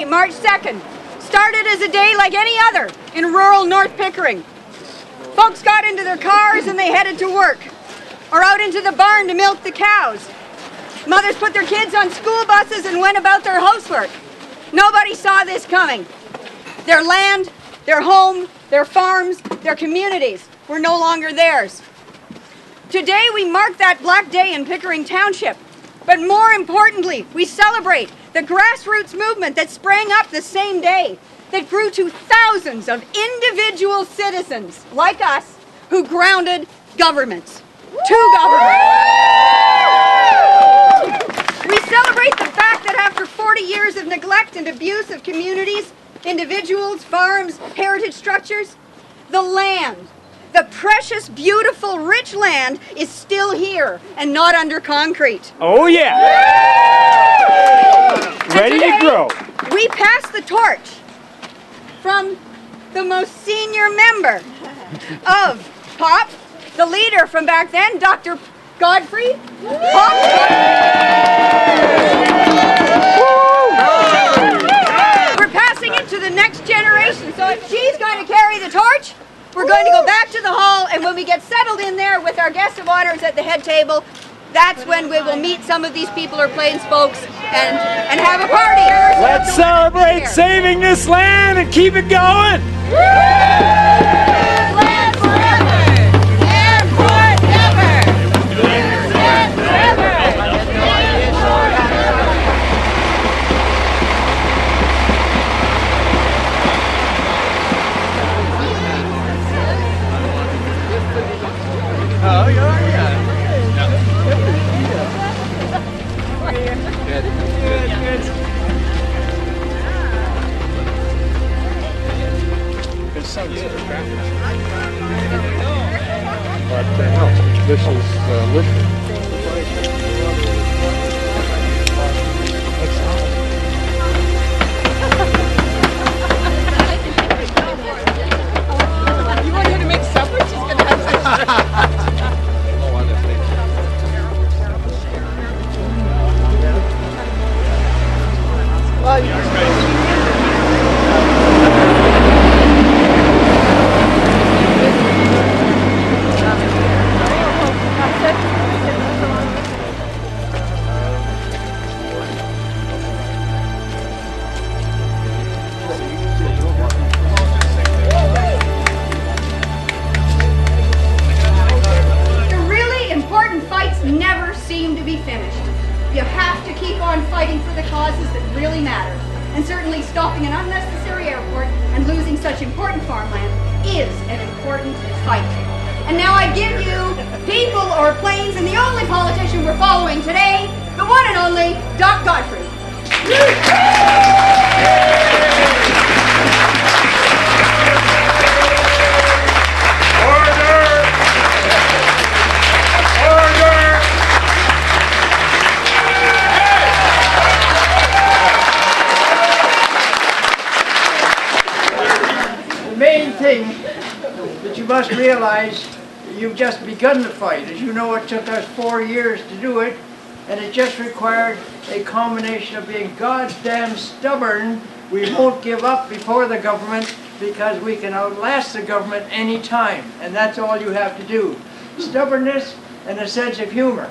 March 2nd, started as a day like any other in rural North Pickering. Folks got into their cars and they headed to work, or out into the barn to milk the cows. Mothers put their kids on school buses and went about their housework. Nobody saw this coming. Their land, their home, their farms, their communities were no longer theirs. Today we mark that black day in Pickering Township, but more importantly, we celebrate the grassroots movement that sprang up the same day, that grew to thousands of individual citizens like us who grounded governments. Two governments. We celebrate the fact that after 40 years of neglect and abuse of communities, individuals, farms, heritage structures, the land, the precious, beautiful, rich land is still here and not under concrete. Oh yeah! Ready to grow. We pass the torch from the most senior member of POP, the leader from back then, Dr. Godfrey. POP. We're passing it to the next generation, so if she's going to carry the torch, we're going to go back to the hall, and when we get settled in there with our guests of honors at the head table, that's when we will meet some of these people or plains folks and have a party. Let's celebrate saving this land and keep it going. Land forever! Airport never! Land forever! Oh, yeah. Good. Good sun. But no, this is Lisbon. You want her to make supper? She's going to have The really important fights never seem to be finished. You have to keep on fighting for the causes that really matter. And certainly stopping an unnecessary airport and losing such important farmland is an important fight. And now I give you people or planes and the only politician we're following today, the one and only Doc Godfrey. must realize you've just begun the fight. As you know, it took us 4 years to do it, and it just required a combination of being goddamn stubborn. We won't give up before the government because we can outlast the government any time, and that's all you have to do. Stubbornness and a sense of humor.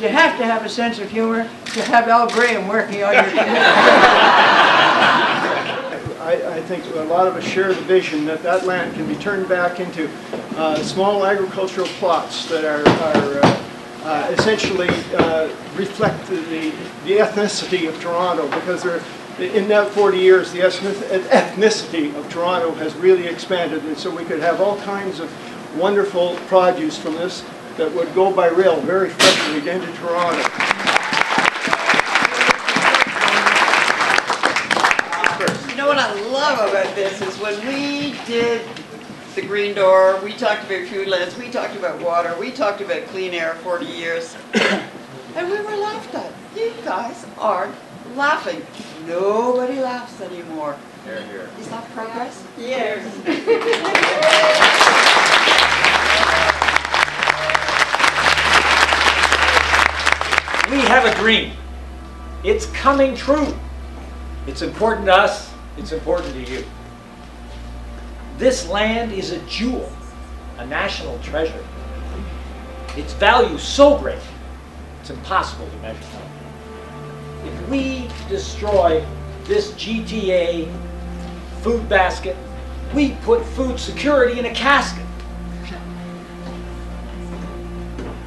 You have to have a sense of humor to have Al Graham working on your committee. I think a lot of us share the vision that that land can be turned back into small agricultural plots that are essentially reflect the ethnicity of Toronto, because in that 40 years the ethnicity of Toronto has really expanded, and so we could have all kinds of wonderful produce from this that would go by rail very freshly into Toronto. You know what I love about this is when we did the Green Door, we talked about foodlands, we talked about water, we talked about clean air 40 years, and we were laughed at. You guys aren't laughing. Nobody laughs anymore. Here, here. Is that progress? Yes. We have a dream. It's coming true. It's important to us. It's important to you. This land is a jewel, a national treasure. Its value so great, it's impossible to measure. If we destroy this GTA food basket, we put food security in a casket.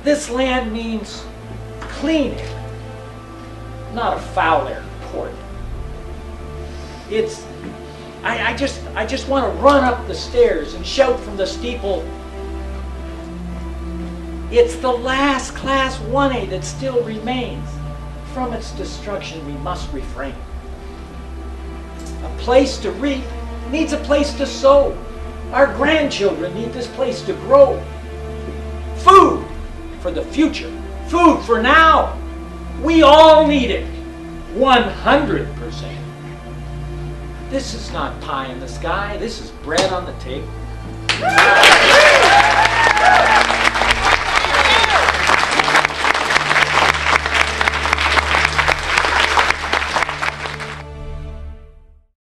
This land means clean air, not a foul air port. It's, I just want to run up the stairs and shout from the steeple, it's the last Class 1A that still remains. From its destruction we must refrain. A place to reap needs a place to sow. Our grandchildren need this place to grow. Food for the future, food for now. We all need it, 100%. This is not pie in the sky, this is bread on the table.